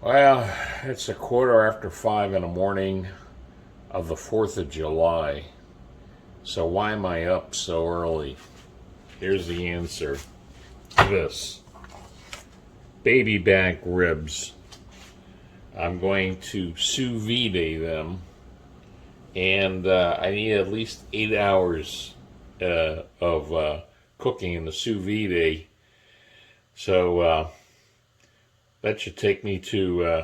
Well, it's a quarter after 5 in the morning of the 4th of July. So why am I up so early? Here's the answer. This. Baby back ribs. I'm going to sous vide them, and I need at least 8 hours of cooking in the sous vide. So that should take me to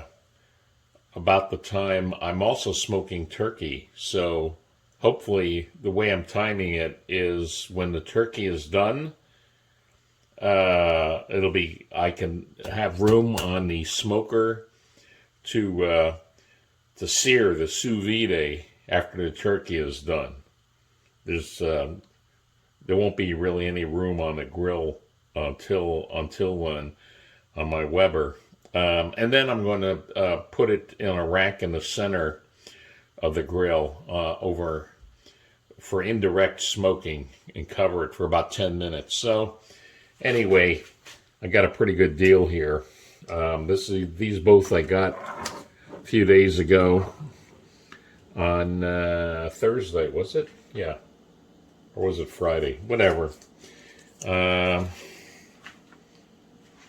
about the time I'm also smoking turkey. So hopefully the way I'm timing it is when the turkey is done, I can have room on the smoker to sear the sous vide after the turkey is done. There won't be really any room on the grill until then on my Weber. And then I'm going to put it in a rack in the center of the grill over for indirect smoking and cover it for about 10 minutes. So anyway, I got a pretty good deal here. These both I got a few days ago on Thursday, was it? Yeah. Or was it Friday? Whatever. It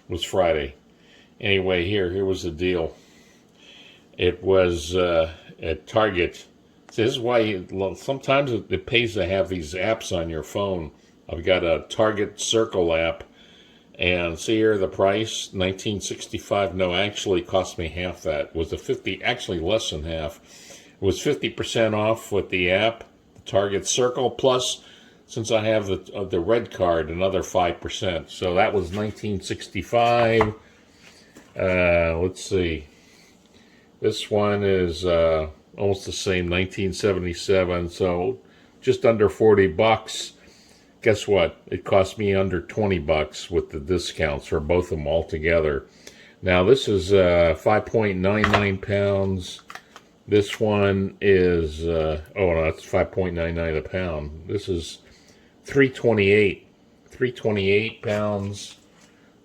was Friday. Anyway, here was the deal. It was at Target. This is why sometimes it pays to have these apps on your phone. I've got a Target Circle app, and see here the price, $19.65. No, actually it cost me half that. It was actually less than half. It was 50% off with the app, the Target Circle, plus since I have the red card, another 5%. So that was $19.65. Let's see. This one is almost the same, $19.77. So just under $40. Guess what? It cost me under $20 with the discounts for both of them all together. Now this is 5.99 pounds. This one is oh no, that's 5.99 a pound. This is 328 pounds.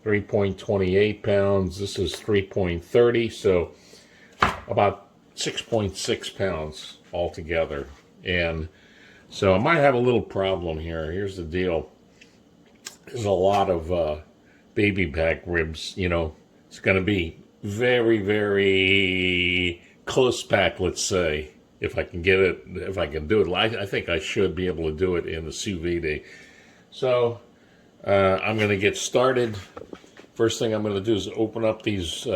3.28 pounds. This is 3.30, so about 6.6 pounds altogether. And so I might have a little problem here. Here's the deal. There's a lot of baby back ribs. It's going to be very, very close pack, let's say. If I can get it, if I can do it. I think I should be able to do it in the sous vide. So I'm going to get started. First thing I'm going to do is open up these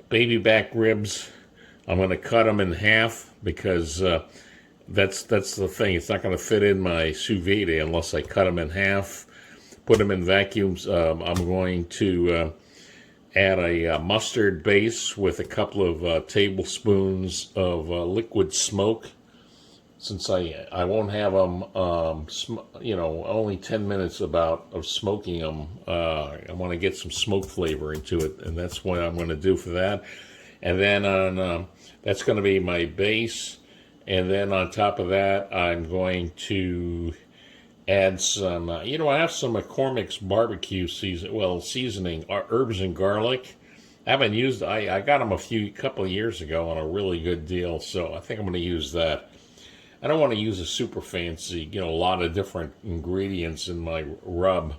baby back ribs. I'm going to cut them in half because that's the thing. It's not going to fit in my sous vide unless I cut them in half, put them in vacuums. I'm going to add a mustard base with a couple of tablespoons of liquid smoke. Since I won't have them, only 10 minutes of smoking them. I want to get some smoke flavor into it, and that's what I'm going to do for that. And then that's going to be my base. And then on top of that, I'm going to add some, I have some McCormick's barbecue seasoning, herbs and garlic. I haven't used, I got them a couple of years ago on a really good deal, so I think I'm going to use that. I don't want to use a super fancy, a lot of different ingredients in my rub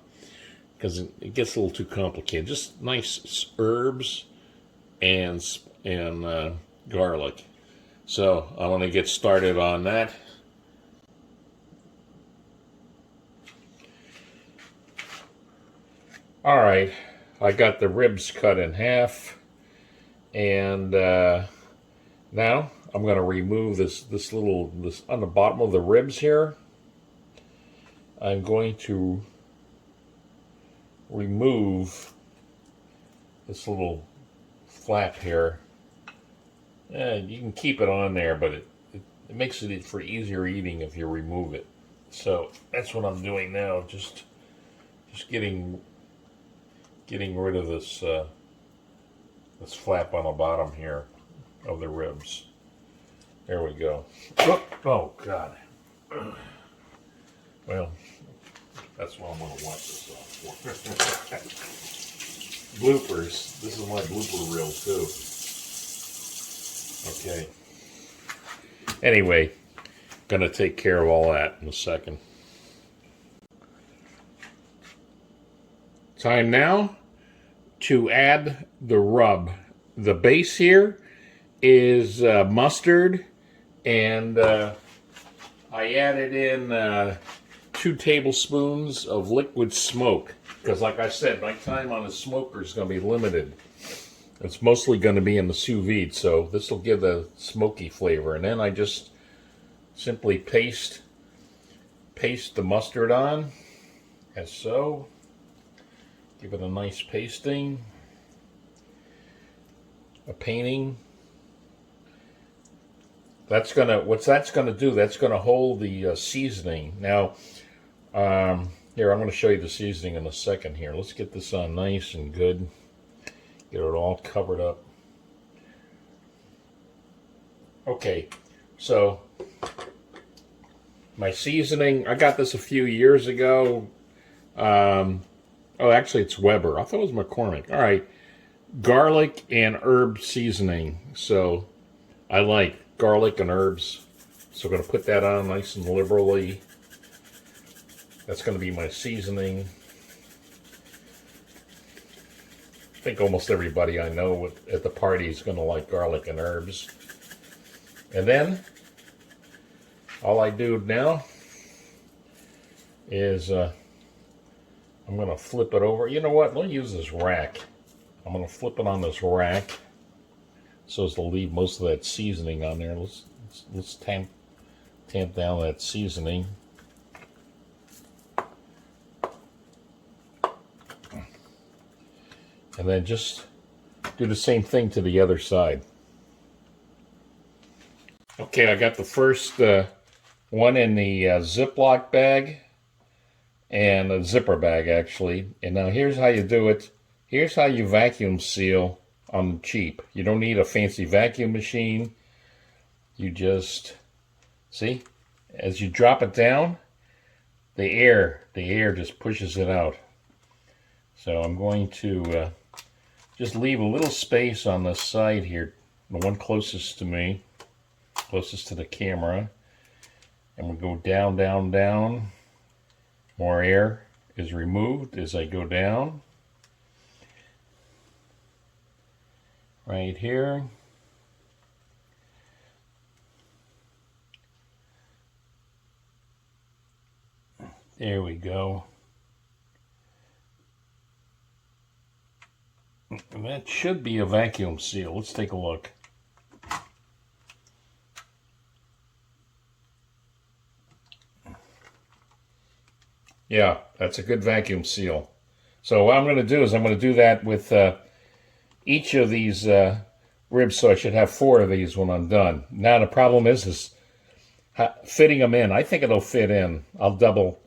because it gets a little too complicated. Just nice herbs and garlic. So I want to get started on that. All right, I got the ribs cut in half, and now I'm going to remove this on the bottom of the ribs here. I'm going to remove this little flap here. You can keep it on there, but it makes it for easier eating if you remove it. So that's what I'm doing now. Just getting rid of this flap on the bottom here of the ribs. There we go. Oh, God. Well, that's what I'm going to watch this off for. Bloopers. This is my blooper reel, too. Okay. Anyway, gonna take care of all that in a second. Time now to add the rub. The base here is mustard, and I added in 2 tablespoons of liquid smoke, because like I said, my time on the smoker is going to be limited. It's mostly going to be in the sous vide, so this will give the smoky flavor. And then I just simply paste the mustard on, as so. Give it a nice pasting, a painting. That's gonna do, that's gonna hold the seasoning. Now, here, I'm gonna show you the seasoning in a second here. Let's get this on nice and good. Get it all covered up. Okay, so my seasoning, I got this a few years ago. Oh, actually, it's Weber. I thought it was McCormick. All right, garlic and herb seasoning. So I like garlic and herbs. So I'm going to put that on nice and liberally. That's going to be my seasoning. I think almost everybody I know at the party is going to like garlic and herbs. And then all I do now is I'm going to flip it over. You know what? Let me use this rack. I'm going to flip it on this rack so as to leave most of that seasoning on there. Let's tamp down that seasoning. And then just do the same thing to the other side. Okay, I got the first one in the Ziploc bag, and a zipper bag actually. And now here's how you do it. Here's how you vacuum seal on the cheap. You don't need a fancy vacuum machine. You just, see, as you drop it down, the air just pushes it out. So I'm going to just leave a little space on the side here, the one closest to me, closest to the camera. And we go down, down, down. More air is removed as I go down. Right here. There we go. And that should be a vacuum seal. Let's take a look. Yeah, that's a good vacuum seal. So what I'm going to do is I'm going to do that with each of these ribs, so I should have 4 of these when I'm done. Now the problem is fitting them in. I think it'll fit in. I'll double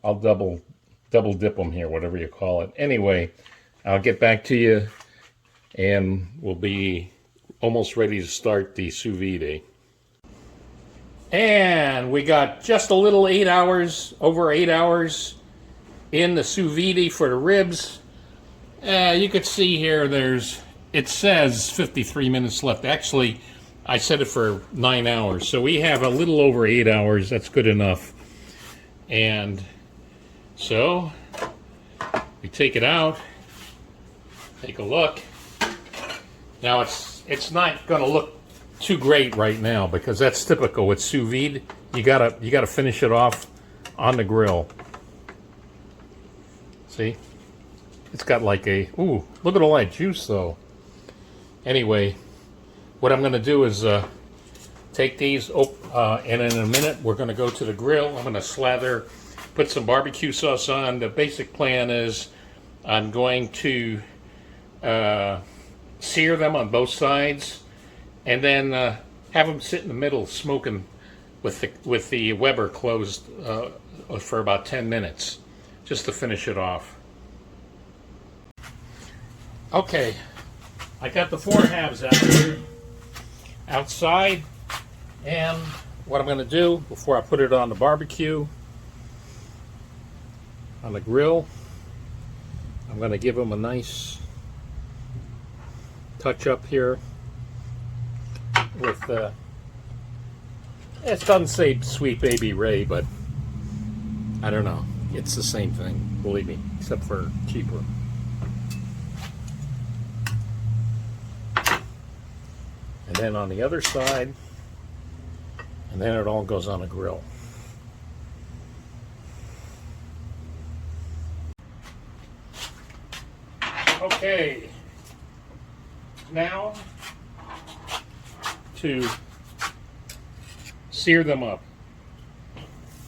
dip them here, whatever you call it. Anyway, I'll get back to you, and we'll be almost ready to start the sous vide. And we got just a little 8 hours, over 8 hours in the sous vide for the ribs. You could see here it says 53 minutes left. Actually, I set it for 9 hours. So we have a little over 8 hours. That's good enough. And so we take it out, take a look. Now it's not going to look too great right now, because that's typical with sous vide. You gotta finish it off on the grill. See, it's got like a, ooh, look at all that juice though. Anyway, what I'm going to do is take these, and in a minute we're going to go to the grill. I'm going to put some barbecue sauce on. The basic plan is I'm going to sear them on both sides, and then have them sit in the middle smoking with the Weber closed for about 10 minutes, just to finish it off. Okay, I got the 4 halves out here outside, and what I'm going to do before I put it on the barbecue, on the grill, I'm going to give them a nice touch up here. with it doesn't say Sweet Baby Ray, but I don't know. It's the same thing, believe me, except for cheaper. And then on the other side, and then it all goes on a grill. Okay, now to sear them up.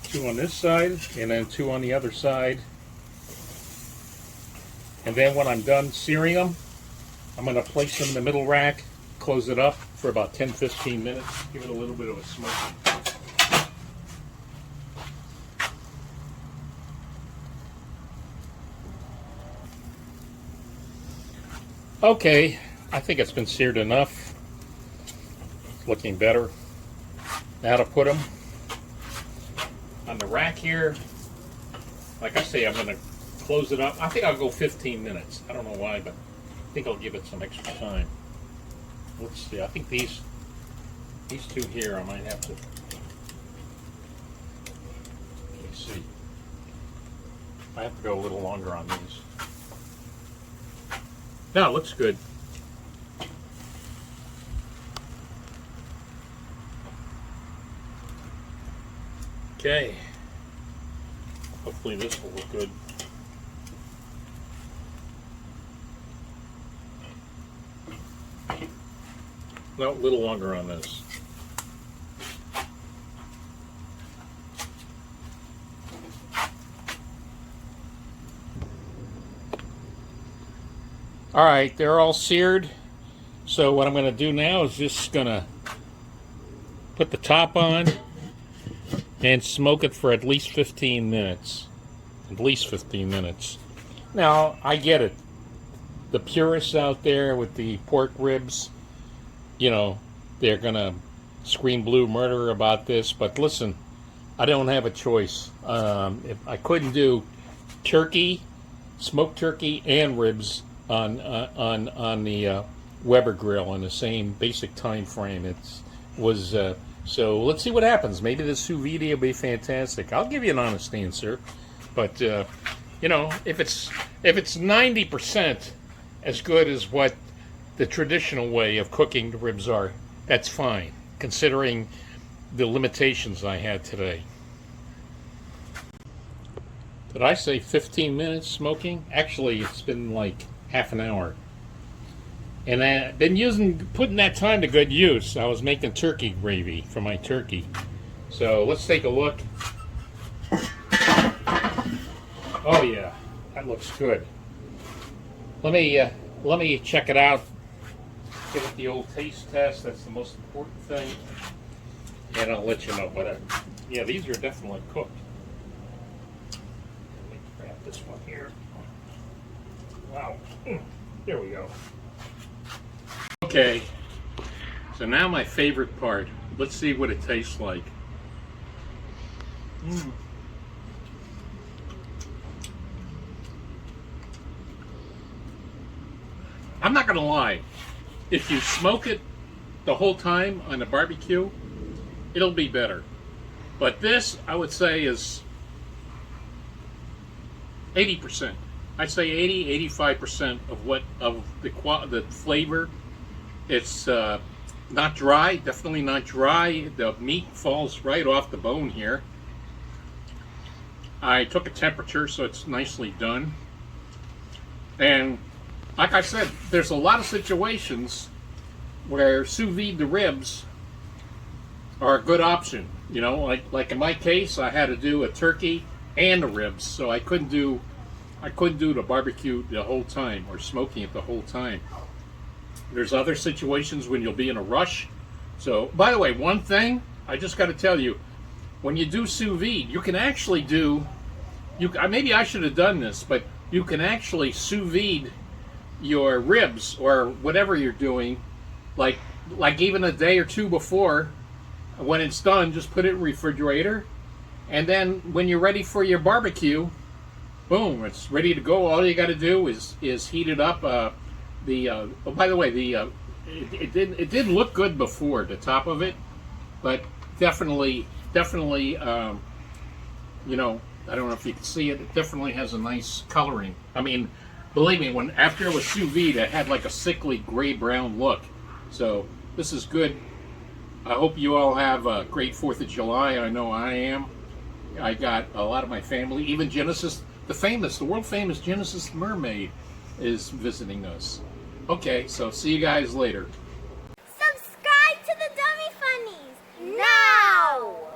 2 on this side and then 2 on the other side. And then when I'm done searing them, I'm going to place them in the middle rack, close it up for about 10-15 minutes, give it a little bit of a smoke. Okay, I think it's been seared enough. Looking better. Now to put them on the rack here. Like I say, I'm going to close it up. I think I'll go 15 minutes. I don't know why, but I think I'll give it some extra time. Let's see. I think these 2 here, I might have to. Let me see. I have to go a little longer on these. No, it looks good. Okay. Hopefully this will look good. No, a little longer on this. All right, they're all seared. So what I'm going to do now is just going to put the top on and smoke it for at least 15 minutes. At least 15 minutes. Now, I get it. The purists out there with the pork ribs, you know, they're going to scream blue murder about this. But listen, I don't have a choice. If I couldn't do turkey, smoked turkey, and ribs on the Weber grill in the same basic time frame. So let's see what happens. Maybe the sous vide will be fantastic. I'll give you an honest answer, but you know, if it's 90% as good as what the traditional way of cooking the ribs are, that's fine, considering the limitations I had today. Did I say 15 minutes smoking? Actually, it's been like half an hour. And I've been putting that time to good use. I was making turkey gravy for my turkey. So let's take a look. Oh yeah, that looks good. Let me check it out. Give it the old taste test. That's the most important thing. And I'll let you know. But yeah, these are definitely cooked. Let me grab this one here. Wow. There we go. Okay, so now my favorite part. Let's see what it tastes like. I'm not gonna lie, if you smoke it the whole time on a barbecue, it'll be better. But this, I would say, is 80%. I'd say 80-85% of the flavor. It's not dry, definitely not dry. The meat falls right off the bone here. I took a temperature, so it's nicely done. And like I said, there's a lot of situations where sous vide the ribs are a good option. You know, like in my case, I had to do a turkey and the ribs, so I couldn't do the barbecue the whole time or smoking it the whole time. There's other situations when you'll be in a rush. So, by the way, one thing I just got to tell you, when you do sous vide, you can actually do, maybe I should have done this, but you can actually sous vide your ribs or whatever you're doing, like even a day or two before. When it's done, just put it in the refrigerator, and then when you're ready for your barbecue, boom, it's ready to go. All you got to do is heat it up. Oh, by the way, the it did look good before, the top of it, but definitely, you know, I don't know if you can see it. It definitely has a nice coloring. I mean, believe me, when after it was sous vide, it had like a sickly gray brown look. So this is good. I hope you all have a great 4th of July. I know I am. I got a lot of my family, even Genesis, the world famous Genesis the Mermaid is visiting us. Okay, so see you guys later.